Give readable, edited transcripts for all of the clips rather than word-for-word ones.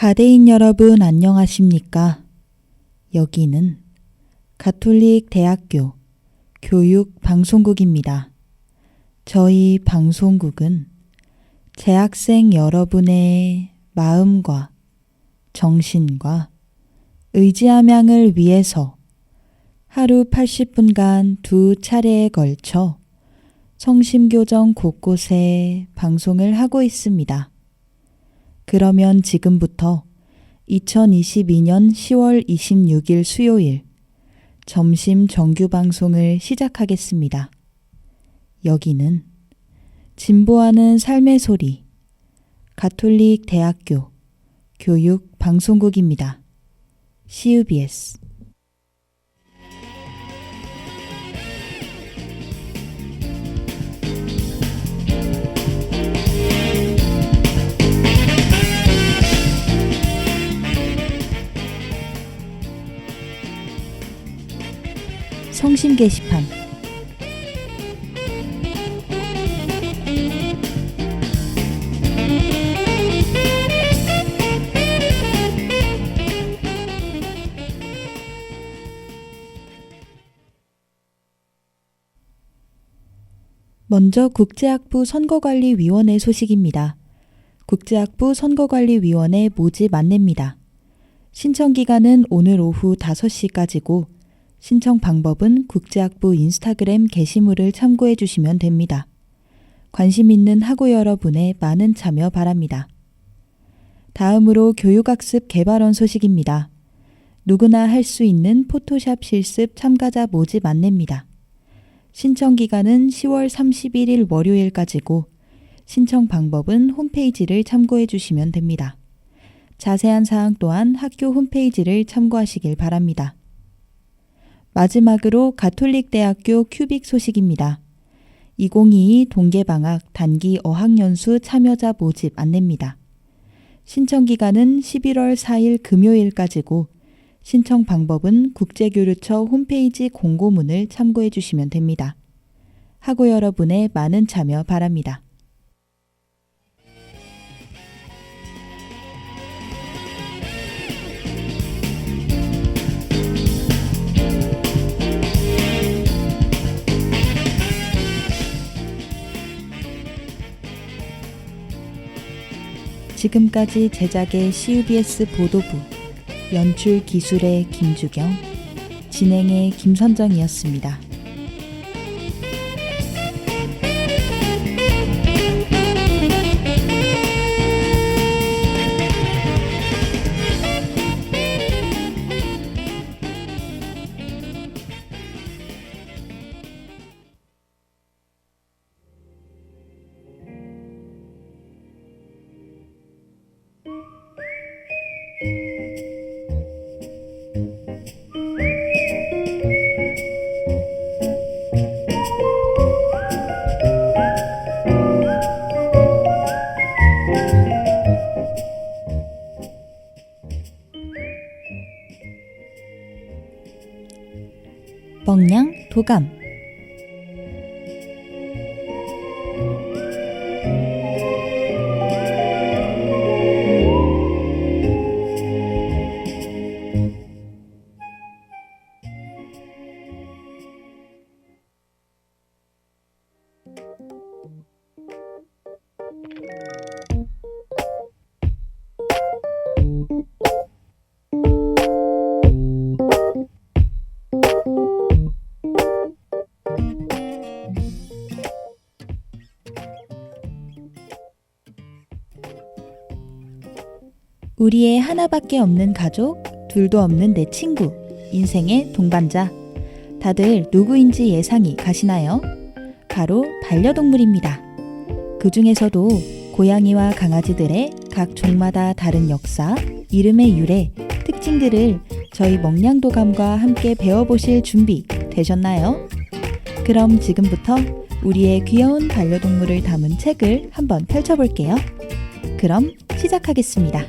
가대인 여러분 안녕하십니까? 여기는 가톨릭 대학교 교육방송국입니다. 저희 방송국은 재학생 여러분의 마음과 정신과 의지함양을 위해서 하루 80분간 2차례에 걸쳐 성심교정 곳곳에 방송을 하고 있습니다. 그러면 지금부터 2022년 10월 26일 수요일 점심 정규 방송을 시작하겠습니다. 여기는 진보하는 삶의 소리 가톨릭 대학교 교육 방송국입니다. CUBS 성심 게시판 먼저 국제학부 선거관리위원회 소식입니다. 국제학부 선거관리위원회 모집 안내입니다. 신청기간은 오늘 오후 5시까지고 신청 방법은 국제학부 인스타그램 게시물을 참고해 주시면 됩니다. 관심 있는 학우 여러분의 많은 참여 바랍니다. 다음으로 교육학습 개발원 소식입니다. 누구나 할 수 있는 포토샵 실습 참가자 모집 안내입니다. 신청 기간은 10월 31일 월요일까지고 신청 방법은 홈페이지를 참고해 주시면 됩니다. 자세한 사항 또한 학교 홈페이지를 참고하시길 바랍니다. 마지막으로 가톨릭 대학교 큐빅 소식입니다. 2022 동계방학 단기 어학연수 참여자 모집 안내입니다. 신청 기간은 11월 4일 금요일까지고 신청 방법은 국제교류처 홈페이지 공고문을 참고해 주시면 됩니다. 학우 여러분의 많은 참여 바랍니다. 지금까지 제작의 CUBS 보도부, 연출 기술의 김주경, 진행의 김선정이었습니다. 멍냥 도감 우리의 하나밖에 없는 가족, 둘도 없는 내 친구, 인생의 동반자. 다들 누구인지 예상이 가시나요? 바로 반려동물입니다. 그 중에서도 고양이와 강아지들의 각 종마다 다른 역사, 이름의 유래, 특징들을 저희 멍냥도감과 함께 배워보실 준비 되셨나요? 그럼 지금부터 우리의 귀여운 반려동물을 담은 책을 한번 펼쳐볼게요. 그럼 시작하겠습니다.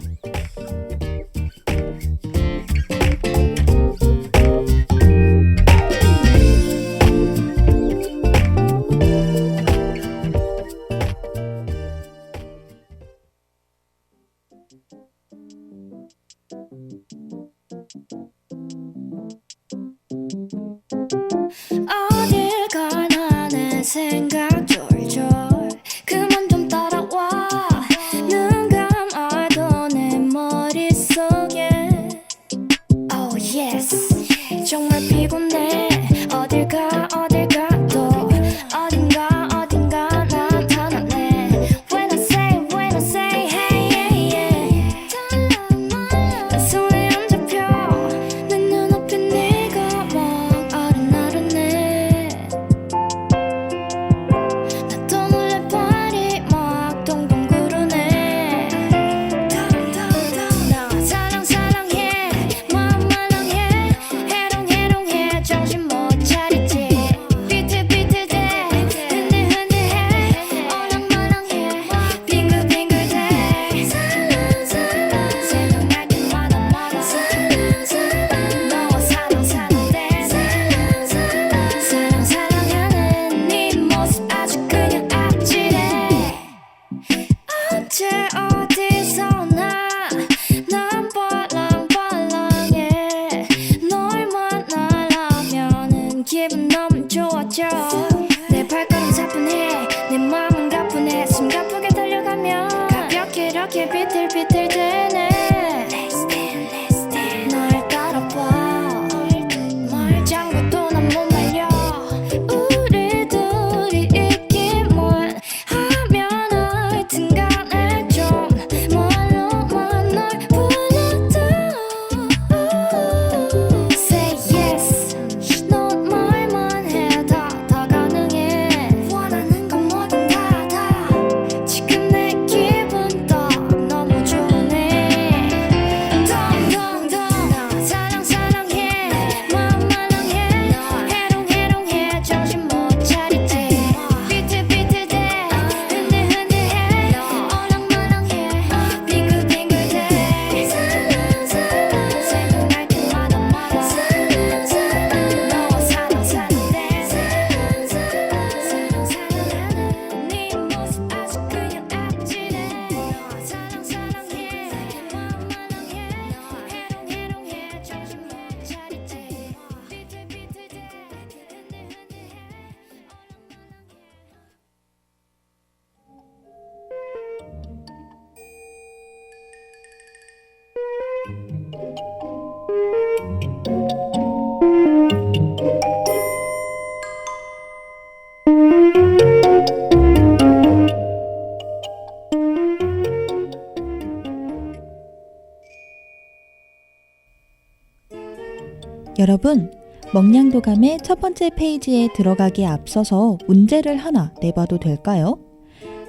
여러분, 먹냥도감의 첫 번째 페이지에 들어가기에 앞서서 문제를 하나 내봐도 될까요?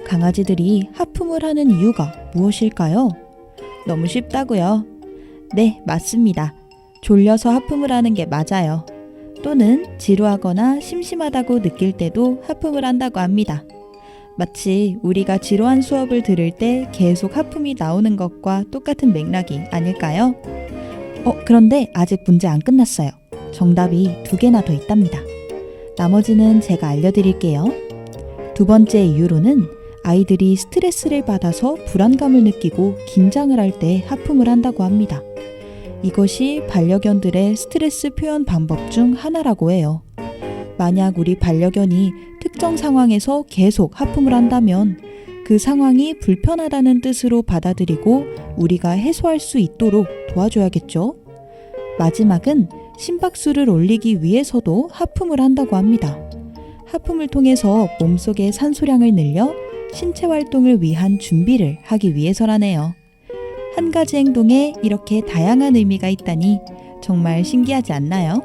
강아지들이 하품을 하는 이유가 무엇일까요? 너무 쉽다고요? 네, 맞습니다. 졸려서 하품을 하는 게 맞아요. 또는 지루하거나 심심하다고 느낄 때도 하품을 한다고 합니다. 마치 우리가 지루한 수업을 들을 때 계속 하품이 나오는 것과 똑같은 맥락이 아닐까요? 그런데 아직 문제 안 끝났어요. 정답이 2개나 더 있답니다. 나머지는 제가 알려드릴게요. 두 번째 이유로는 아이들이 스트레스를 받아서 불안감을 느끼고 긴장을 할 때 하품을 한다고 합니다. 이것이 반려견들의 스트레스 표현 방법 중 하나라고 해요. 만약 우리 반려견이 특정 상황에서 계속 하품을 한다면 그 상황이 불편하다는 뜻으로 받아들이고 우리가 해소할 수 있도록 도와줘야겠죠. 마지막은 심박수를 올리기 위해서도 하품을 한다고 합니다. 하품을 통해서 몸속의 산소량을 늘려 신체 활동을 위한 준비를 하기 위해서라네요. 한 가지 행동에 이렇게 다양한 의미가 있다니 정말 신기하지 않나요?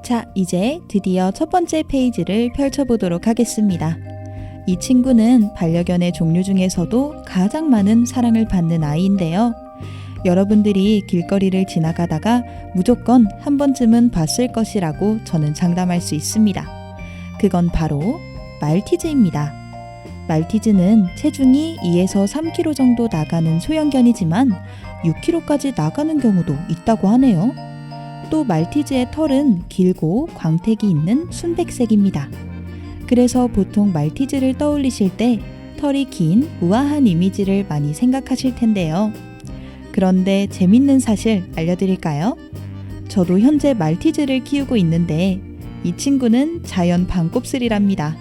자, 이제 드디어 첫 번째 페이지를 펼쳐보도록 하겠습니다. 이 친구는 반려견의 종류 중에서도 가장 많은 사랑을 받는 아이인데요. 여러분들이 길거리를 지나가다가 무조건 한 번쯤은 봤을 것이라고 저는 장담할 수 있습니다. 그건 바로 말티즈입니다. 말티즈는 체중이 2에서 3kg 정도 나가는 소형견이지만 6kg까지 나가는 경우도 있다고 하네요. 또 말티즈의 털은 길고 광택이 있는 순백색입니다. 그래서 보통 말티즈를 떠올리실 때 털이 긴 우아한 이미지를 많이 생각하실 텐데요. 그런데 재밌는 사실 알려드릴까요? 저도 현재 말티즈를 키우고 있는데 이 친구는 자연 반곱슬이랍니다.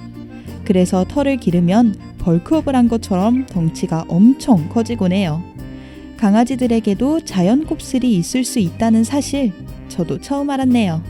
그래서 털을 기르면 벌크업을 한 것처럼 덩치가 엄청 커지곤 해요. 강아지들에게도 자연 곱슬이 있을 수 있다는 사실 저도 처음 알았네요.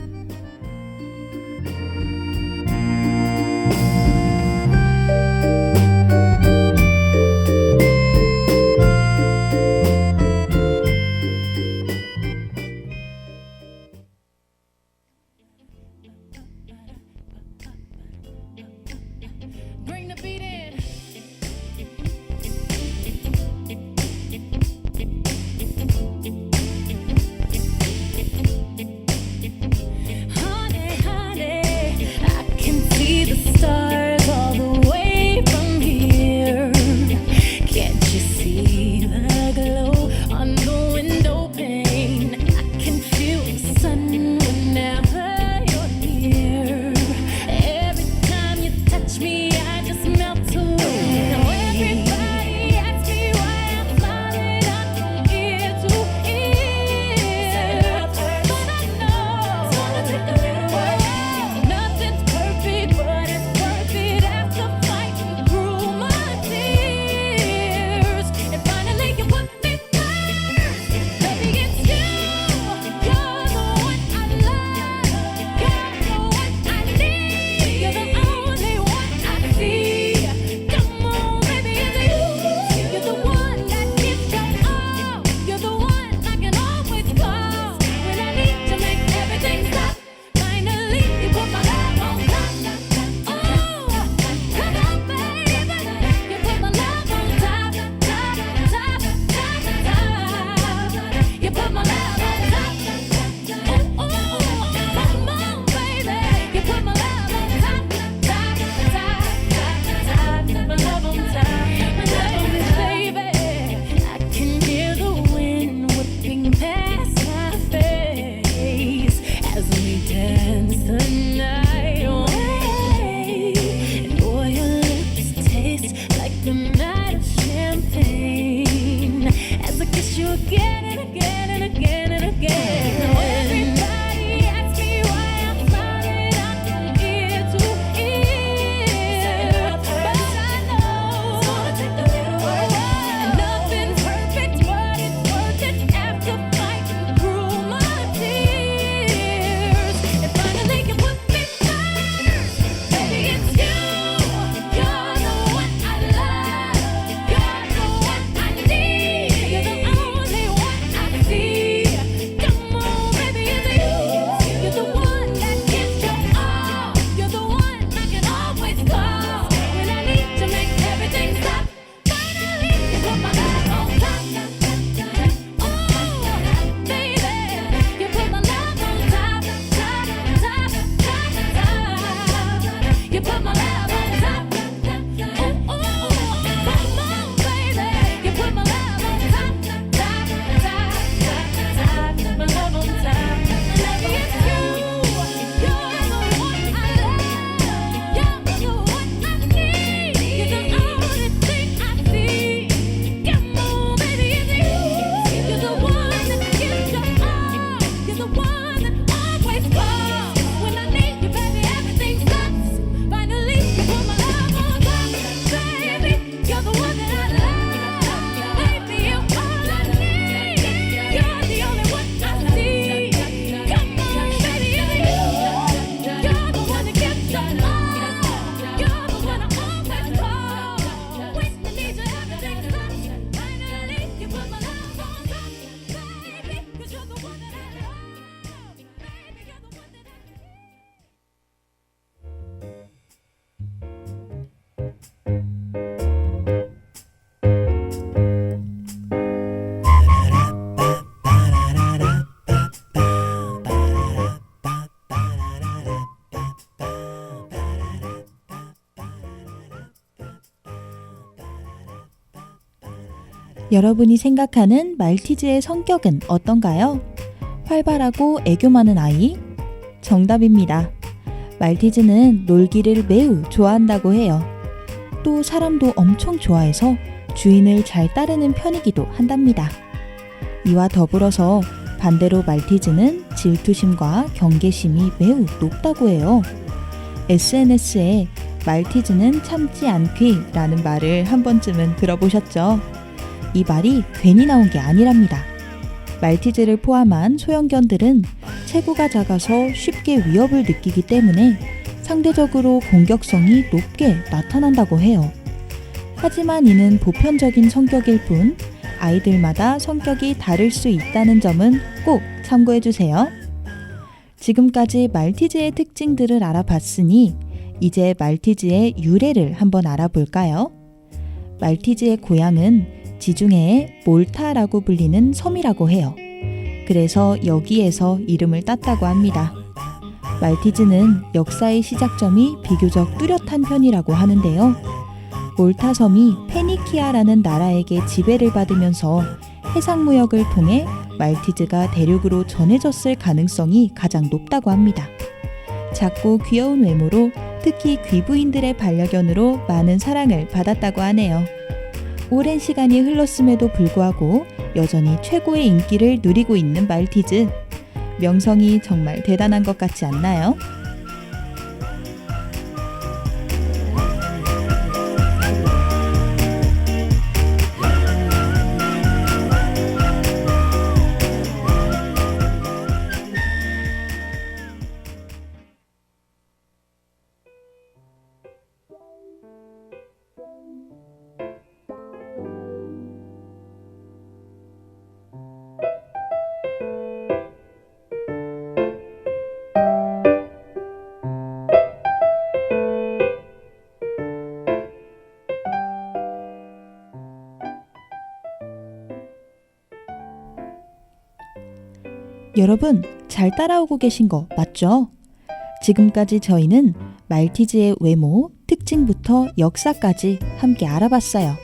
여러분이 생각하는 말티즈의 성격은 어떤가요? 활발하고 애교 많은 아이? 정답입니다. 말티즈는 놀기를 매우 좋아한다고 해요. 또 사람도 엄청 좋아해서 주인을 잘 따르는 편이기도 한답니다. 이와 더불어서 반대로 말티즈는 질투심과 경계심이 매우 높다고 해요. SNS에 말티즈는 참지 않기라는 말을 한 번쯤은 들어보셨죠? 이 말이 괜히 나온 게 아니랍니다. 말티즈를 포함한 소형견들은 체구가 작아서 쉽게 위협을 느끼기 때문에 상대적으로 공격성이 높게 나타난다고 해요. 하지만 이는 보편적인 성격일 뿐 아이들마다 성격이 다를 수 있다는 점은 꼭 참고해주세요. 지금까지 말티즈의 특징들을 알아봤으니 이제 말티즈의 유래를 한번 알아볼까요? 말티즈의 고향은 지중해의 몰타라고 불리는 섬이라고 해요. 그래서 여기에서 이름을 땄다고 합니다. 말티즈는 역사의 시작점이 비교적 뚜렷한 편이라고 하는데요. 몰타 섬이 페니키아라는 나라에게 지배를 받으면서 해상무역을 통해 말티즈가 대륙으로 전해졌을 가능성이 가장 높다고 합니다. 작고 귀여운 외모로 특히 귀부인들의 반려견으로 많은 사랑을 받았다고 하네요. 오랜 시간이 흘렀음에도 불구하고 여전히 최고의 인기를 누리고 있는 말티즈. 명성이 정말 대단한 것 같지 않나요? 여러분, 잘 따라오고 계신 거 맞죠? 지금까지 저희는 말티즈의 외모, 특징부터 역사까지 함께 알아봤어요.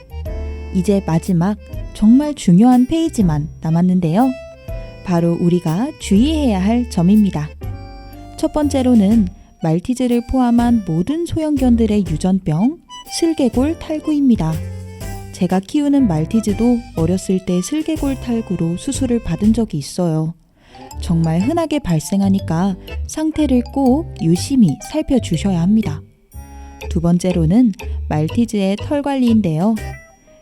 이제 마지막 정말 중요한 페이지만 남았는데요. 바로 우리가 주의해야 할 점입니다. 첫 번째로는 말티즈를 포함한 모든 소형견들의 유전병, 슬개골 탈구입니다. 제가 키우는 말티즈도 어렸을 때 슬개골 탈구로 수술을 받은 적이 있어요. 정말 흔하게 발생하니까 상태를 꼭 유심히 살펴주셔야 합니다. 두 번째로는 말티즈의 털 관리인데요.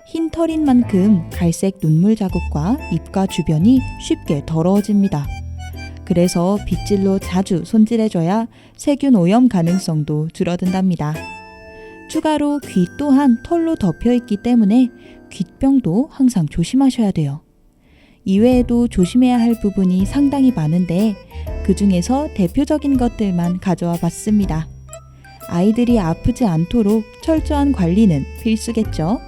흰 털인 만큼 갈색 눈물 자국과 입가 주변이 쉽게 더러워집니다. 그래서 빗질로 자주 손질해줘야 세균 오염 가능성도 줄어든답니다. 추가로 귀 또한 털로 덮여있기 때문에 귓병도 항상 조심하셔야 돼요. 이외에도 조심해야 할 부분이 상당히 많은데 그 중에서 대표적인 것들만 가져와 봤습니다. 아이들이 아프지 않도록 철저한 관리는 필수겠죠?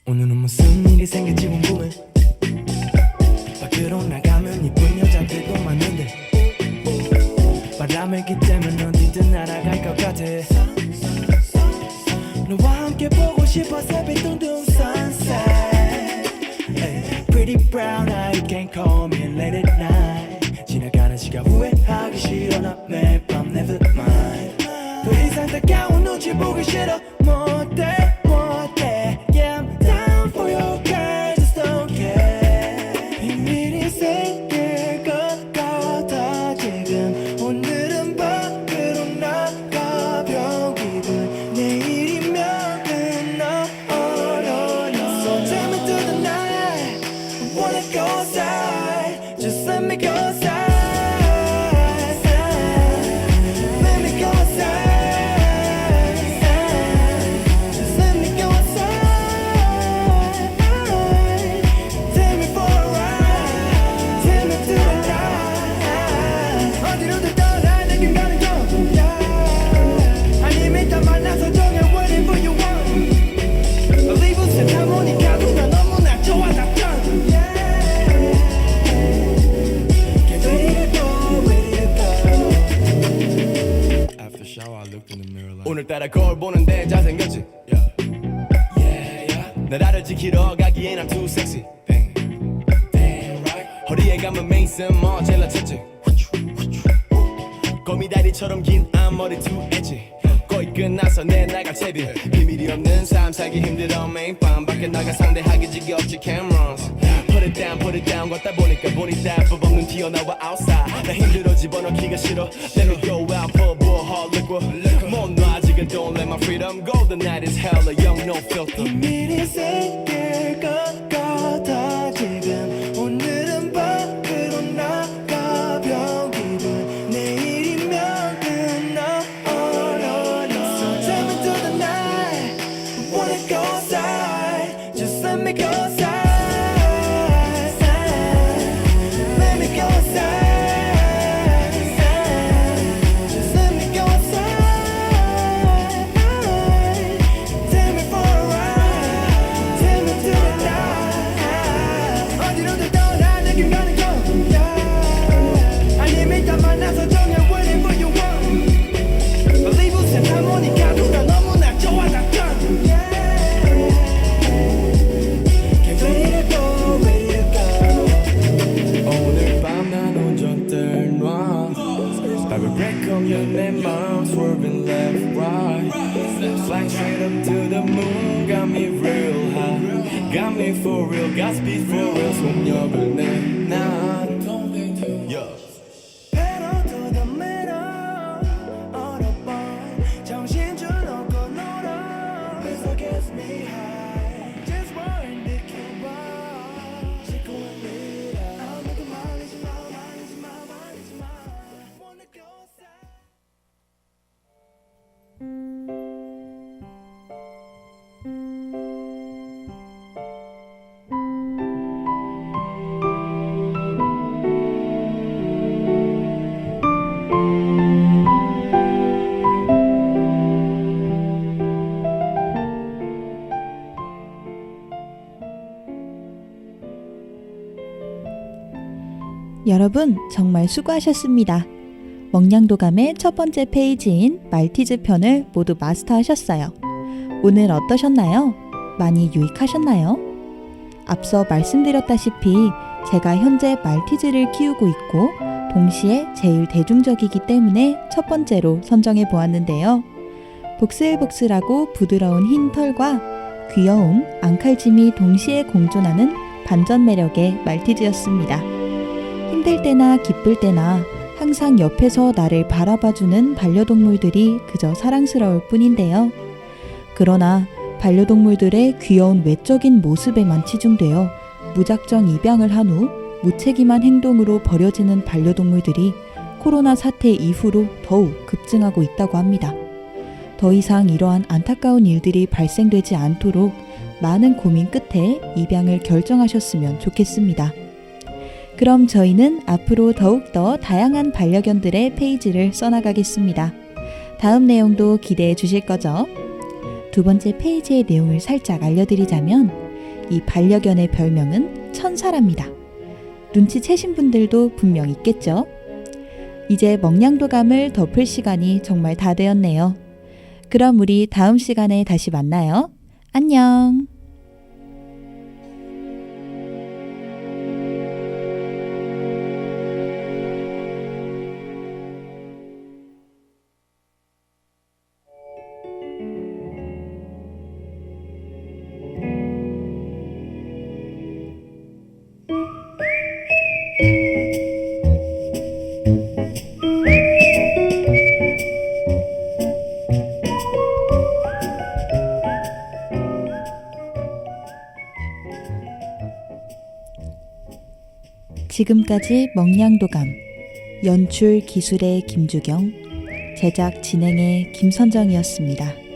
오늘은 무슨 일이 생길지 궁금해. 밖으로 나가면 이쁜 여자들도 많은데 바람이기 때문에 어디든 날아갈 것 같아. 너와 함께 보고 싶어 새빛 둥둥 sunset. Hey, pretty brown eye can't call me late at night. 지나가는 시간 후회하기 싫어 나 매일 밤 never mind. 더 이상 다가온 눈치 보기 싫어 못해 Yeah I'm down for your girl just don't care. 비밀이 생길 것 같아 지금. 오늘은 밖으로 나가 벼 기분. 내일이면 끝나버려요. So take me to the night. I wanna go outside. Just let me go outside. 오늘따라 거울 보는데 잘생겼지 나라를 지키러 가기엔 I'm too sexy Damn right 허리에 감은 메이슨 뭐 젤라쳤지 거미다리처럼 긴 앞머리 too edgy 거의 끝나서 내 나갈 채비 비밀이 없는 삶 살기 힘들어 매일 밤 밖에 나가 상대하기 지겹지 cameras put it down 걷다 보니까 보니 답법 없는 튀어나와 outside 나 힘들어 집어넣기가 싫어 Let me go out for a bull hard liquor 못 놔 아직은 don't let my freedom go The night is hella young no filter 미리 생길 것 같아 지금 오늘은 밖으로 나가 병기분 내일이면 끝나 So tell me to the night wanna go outside Just let me go outside Let me go outside Just let me go outside Take me for a ride Take me to the night 어디로든 떠나 내게 가는 거 아니면 다 만나서 정해 whatever you want Believe us 하모니카 누가 너무나 좋아 다 done Get ready to go, ready to go 오늘 밤 난 운전대 놔 Baby break on you 내 마음 swerving left right Flying straight up to the moon Got me real high Got me for real Got speed for real 속력을 내난 yeah. Pedal to the metal on a ball 정신 줄 놓고 놀아 This gets me high Just want to keep on 지구의 리더 아무도 말리지 마 Wanna go outside 여러분 정말 수고하셨습니다. 먹냥도감의 첫 번째 페이지인 말티즈 편을 모두 마스터하셨어요. 오늘 어떠셨나요? 많이 유익하셨나요? 앞서 말씀드렸다시피 제가 현재 말티즈를 키우고 있고 동시에 제일 대중적이기 때문에 첫 번째로 선정해 보았는데요. 복슬복슬하고 부드러운 흰 털과 귀여운 앙칼짐이 동시에 공존하는 반전 매력의 말티즈였습니다. 힘들 때나 기쁠 때나 항상 옆에서 나를 바라봐주는 반려동물들이 그저 사랑스러울 뿐인데요. 그러나 반려동물들의 귀여운 외적인 모습에만 치중되어 무작정 입양을 한 후 무책임한 행동으로 버려지는 반려동물들이 코로나 사태 이후로 더욱 급증하고 있다고 합니다. 더 이상 이러한 안타까운 일들이 발생되지 않도록 많은 고민 끝에 입양을 결정하셨으면 좋겠습니다. 그럼 저희는 앞으로 더욱더 다양한 반려견들의 페이지를 써나가겠습니다. 다음 내용도 기대해 주실 거죠? 두 번째 페이지의 내용을 살짝 알려드리자면 이 반려견의 별명은 천사랍니다. 눈치채신 분들도 분명 있겠죠? 이제 먹냥도감을 덮을 시간이 정말 다 되었네요. 그럼 우리 다음 시간에 다시 만나요. 안녕! 지금까지 먹냥도감, 연출 기술의 김주경, 제작 진행의 김선정이었습니다.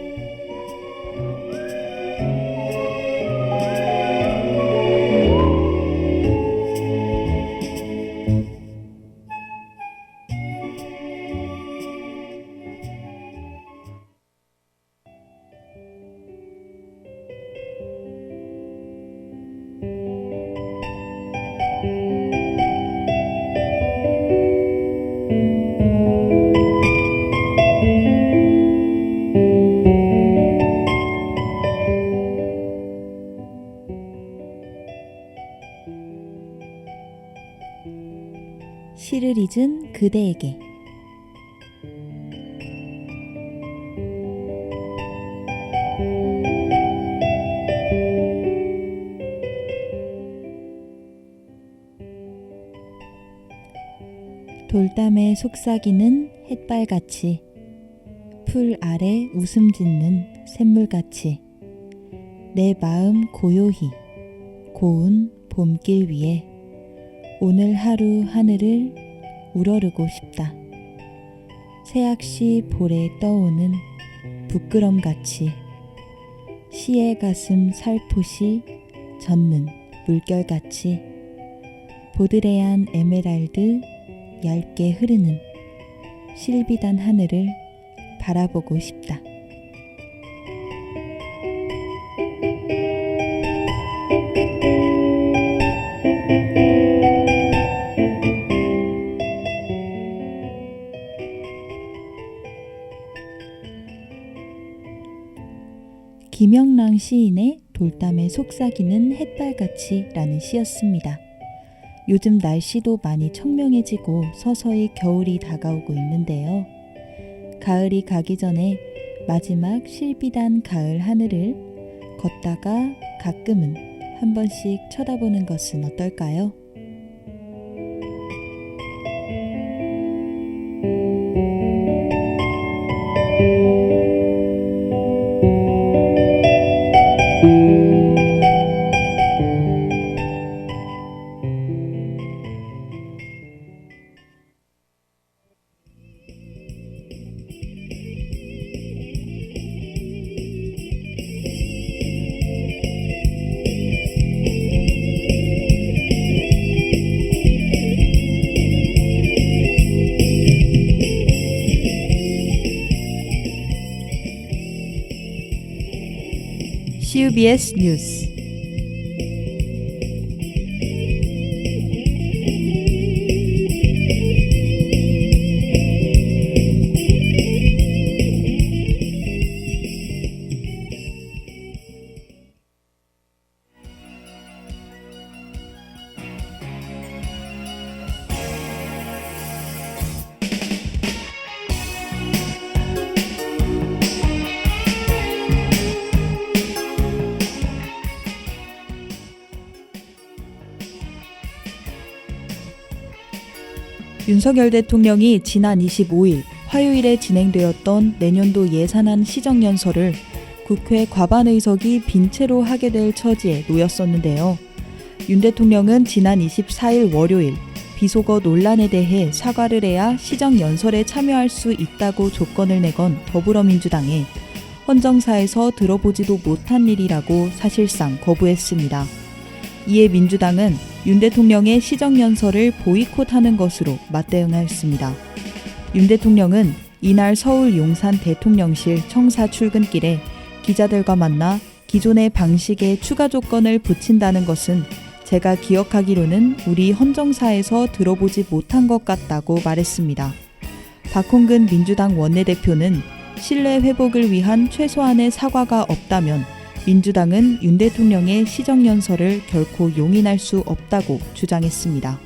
그대에게. 돌담에 속삭이는 햇발같이, 풀 아래 웃음 짓는 샘물같이, 내 마음 고요히 고운 봄길 위에 오늘 하루 하늘을 우러르고 싶다. 새학시 볼에 떠오는 부끄럼같이, 시의 가슴 살포시 젖는 물결같이, 보드레한 에메랄드 얇게 흐르는 실비단 하늘을 바라보고 싶다. 김영랑 시인의 돌담에 속삭이는 햇발같이 라는 시였습니다. 요즘 날씨도 많이 청명해지고 서서히 겨울이 다가오고 있는데요. 가을이 가기 전에 마지막 실비단 가을 하늘을 걷다가 가끔은 한 번씩 쳐다보는 것은 어떨까요? CUBS 뉴스. 윤석열 대통령이 지난 25일 화요일에 진행되었던 내년도 예산안 시정연설을 국회 과반 의석이 빈 채로 하게 될 처지에 놓였었는데요. 윤 대통령은 지난 24일 월요일 비속어 논란에 대해 사과를 해야 시정연설에 참여할 수 있다고 조건을 내건 더불어민주당에 헌정사에서 들어보지도 못한 일이라고 사실상 거부했습니다. 이에 민주당은 윤 대통령의 시정연설을 보이콧하는 것으로 맞대응하였습니다. 윤 대통령은 이날 서울 용산 대통령실 청사 출근길에 기자들과 만나 기존의 방식에 추가 조건을 붙인다는 것은 제가 기억하기로는 우리 헌정사에서 들어보지 못한 것 같다고 말했습니다. 박홍근 민주당 원내대표는 신뢰 회복을 위한 최소한의 사과가 없다면 민주당은 윤 대통령의 시정연설을 결코 용인할 수 없다고 주장했습니다.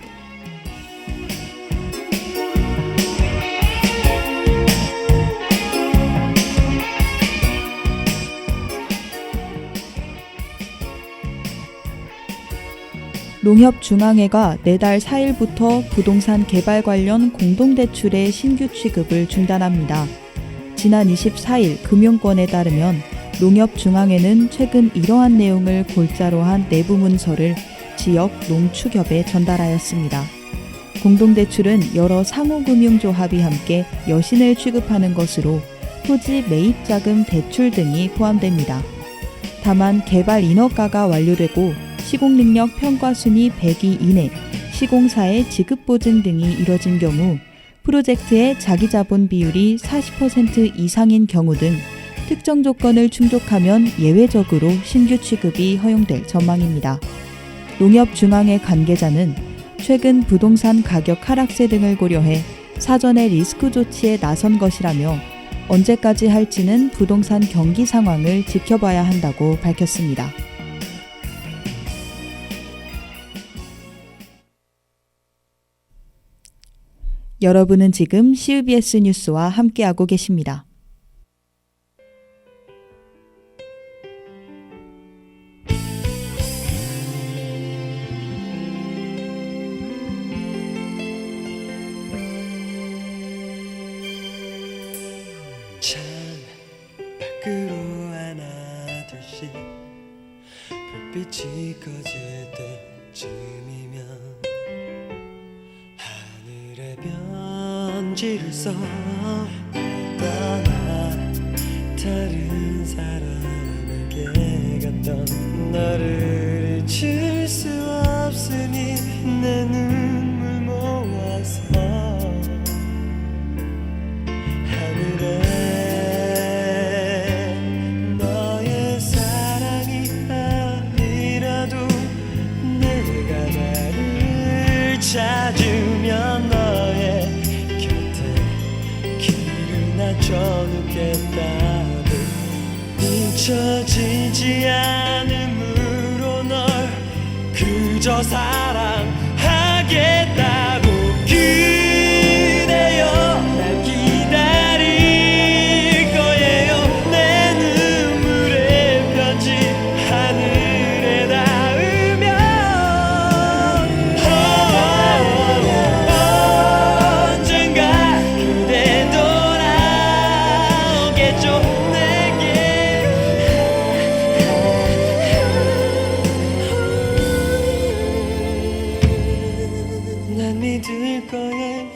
농협중앙회가 내달 4일부터 부동산 개발 관련 공동대출의 신규 취급을 중단합니다. 지난 24일 금융권에 따르면 농협중앙회는 최근 이러한 내용을 골자로 한 내부 문서를 지역 농축협에 전달하였습니다. 공동대출은 여러 상호금융조합이 함께 여신을 취급하는 것으로 토지 매입자금 대출 등이 포함됩니다. 다만 개발 인허가가 완료되고 시공능력 평가순위 100위 이내, 시공사의 지급보증 등이 이뤄진 경우 프로젝트의 자기자본 비율이 40% 이상인 경우 등 특정 조건을 충족하면 예외적으로 신규 취급이 허용될 전망입니다. 농협중앙회 관계자는 최근 부동산 가격 하락세 등을 고려해 사전에 리스크 조치에 나선 것이라며 언제까지 할지는 부동산 경기 상황을 지켜봐야 한다고 밝혔습니다. 여러분은 지금 CBS 뉴스와 함께하고 계십니다. 창 밖으로 하나 둘씩 불빛이 꺼질 때쯤이면 하늘에 편지를 써 떠나 다른 사람에게 갔던 너를 잊을 수 없으니 내 눈물 모아서 하늘에 너의 사랑이 아니라도 내가 나를 찾으면 너의 곁에 길을 낮춰놓겠다고 잊혀지지 않음으로 널 그저 사랑하겠다고 그대여 날 기다릴 거예요 내 눈물의 편지 하늘에 닿으면 언젠가 그대 돌아오겠죠 난 믿을 거예요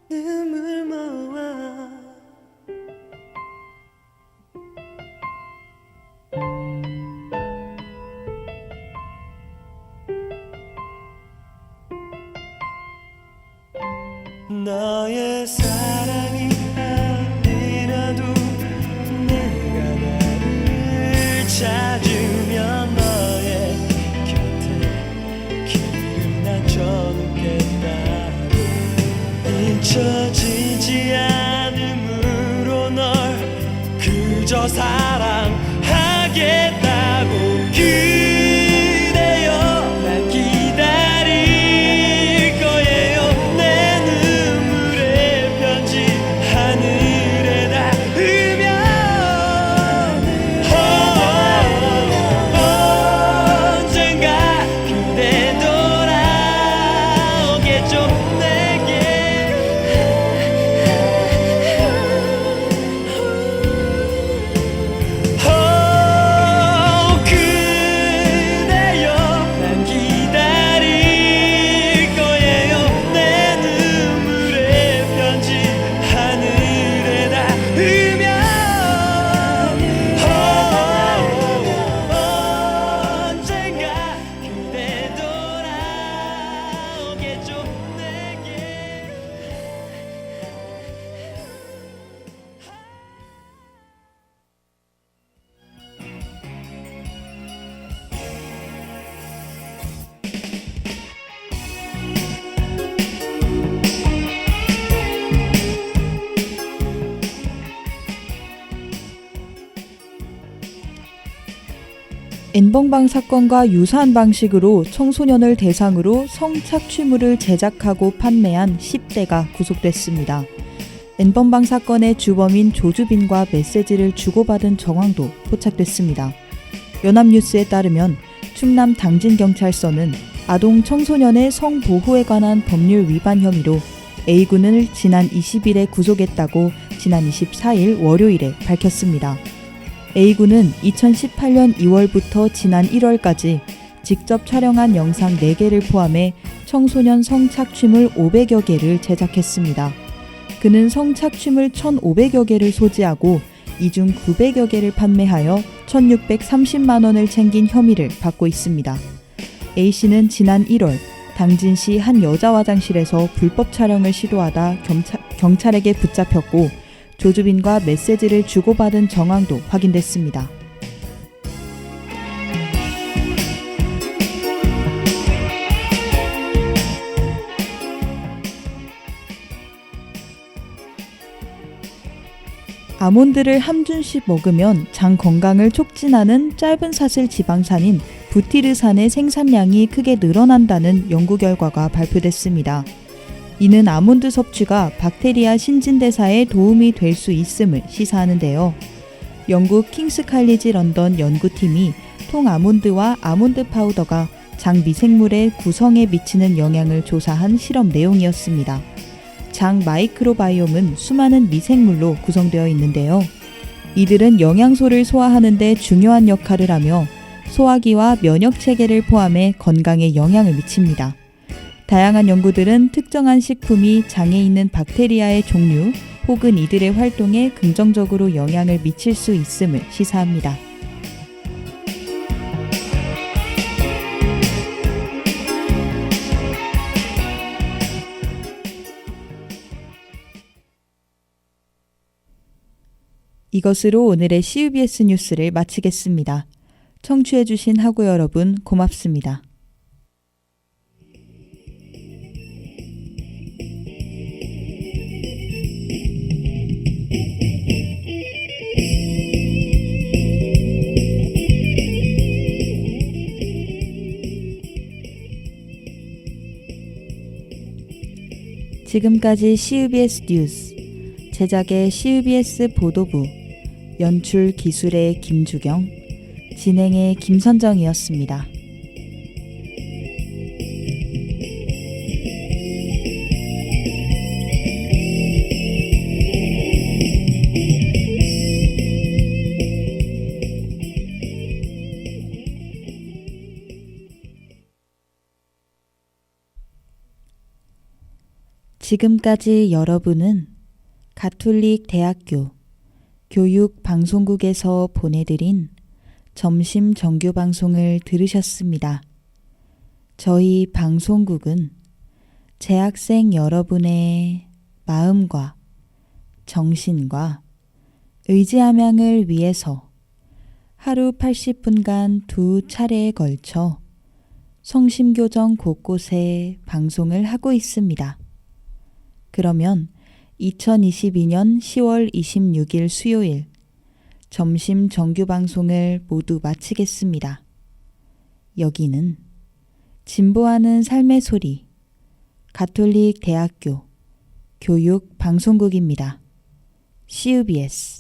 눈물 모아 너의 사랑이 아니라도 내가 나를 찾으면 너의 곁에 길을 낮춰놓겠다고 잊혀지지 않음으로 널 그저 사랑하겠다고 그대여 날 기다릴 거예요 내 눈물의 편지 하늘에 닿으면 언젠가 그대 돌아오겠죠 그대여 난 기다릴 거예요 내 눈물의 편지 하늘에 닿으면 언젠가 그대 돌아오겠죠 내게 N번방 사건과 유사한 방식으로 청소년을 대상으로 성착취물을 제작하고 판매한 10대가 구속됐습니다. N번방 사건의 주범인 조주빈과 메시지를 주고받은 정황도 포착됐습니다. 연합뉴스에 따르면 충남 당진경찰서는 아동 청소년의 성보호에 관한 법률 위반 혐의로 A군을 지난 20일에 구속했다고 지난 24일 월요일에 밝혔습니다. A군은 2018년 2월부터 지난 1월까지 직접 촬영한 영상 4개를 포함해 청소년 성착취물 500여 개를 제작했습니다. 그는 성착취물 1,500여 개를 소지하고 이 중 900여 개를 판매하여 1,630만 원을 챙긴 혐의를 받고 있습니다. A씨는 지난 1월 당진시 한 여자 화장실에서 불법 촬영을 시도하다 경찰에게 붙잡혔고 조주빈과 메시지를 주고받은 정황도 확인됐습니다. 아몬드를 한 줌씩 먹으면 장 건강을 촉진하는 짧은 사슬 지방산인 부티르산의 생산량이 크게 늘어난다는 연구 결과가 발표됐습니다. 이는 아몬드 섭취가 박테리아 신진대사에 도움이 될 수 있음을 시사하는데요. 영국 킹스 칼리지 런던 연구팀이 통 아몬드와 아몬드 파우더가 장 미생물의 구성에 미치는 영향을 조사한 실험 내용이었습니다. 장 마이크로바이옴은 수많은 미생물로 구성되어 있는데요. 이들은 영양소를 소화하는 데 중요한 역할을 하며 소화기와 면역 체계를 포함해 건강에 영향을 미칩니다. 다양한 연구들은 특정한 식품이 장에 있는 박테리아의 종류 혹은 이들의 활동에 긍정적으로 영향을 미칠 수 있음을 시사합니다. 이것으로 오늘의 CUBS 뉴스를 마치겠습니다. 청취해주신 학우 여러분 고맙습니다. 지금까지 CUBS 뉴스, 제작의 CUBS 보도부, 연출 기술의 김주경, 진행의 김선정이었습니다. 지금까지 여러분은 가톨릭 대학교 교육방송국에서 보내드린 점심 정규 방송을 들으셨습니다. 저희 방송국은 재학생 여러분의 마음과 정신과 의지함양을 위해서 하루 80분간 2차례에 걸쳐 성심교정 곳곳에 방송을 하고 있습니다. 그러면 2022년 10월 26일 수요일 점심 정규 방송을 모두 마치겠습니다. 여기는 진보하는 삶의 소리 가톨릭 대학교 교육 방송국입니다. CUBS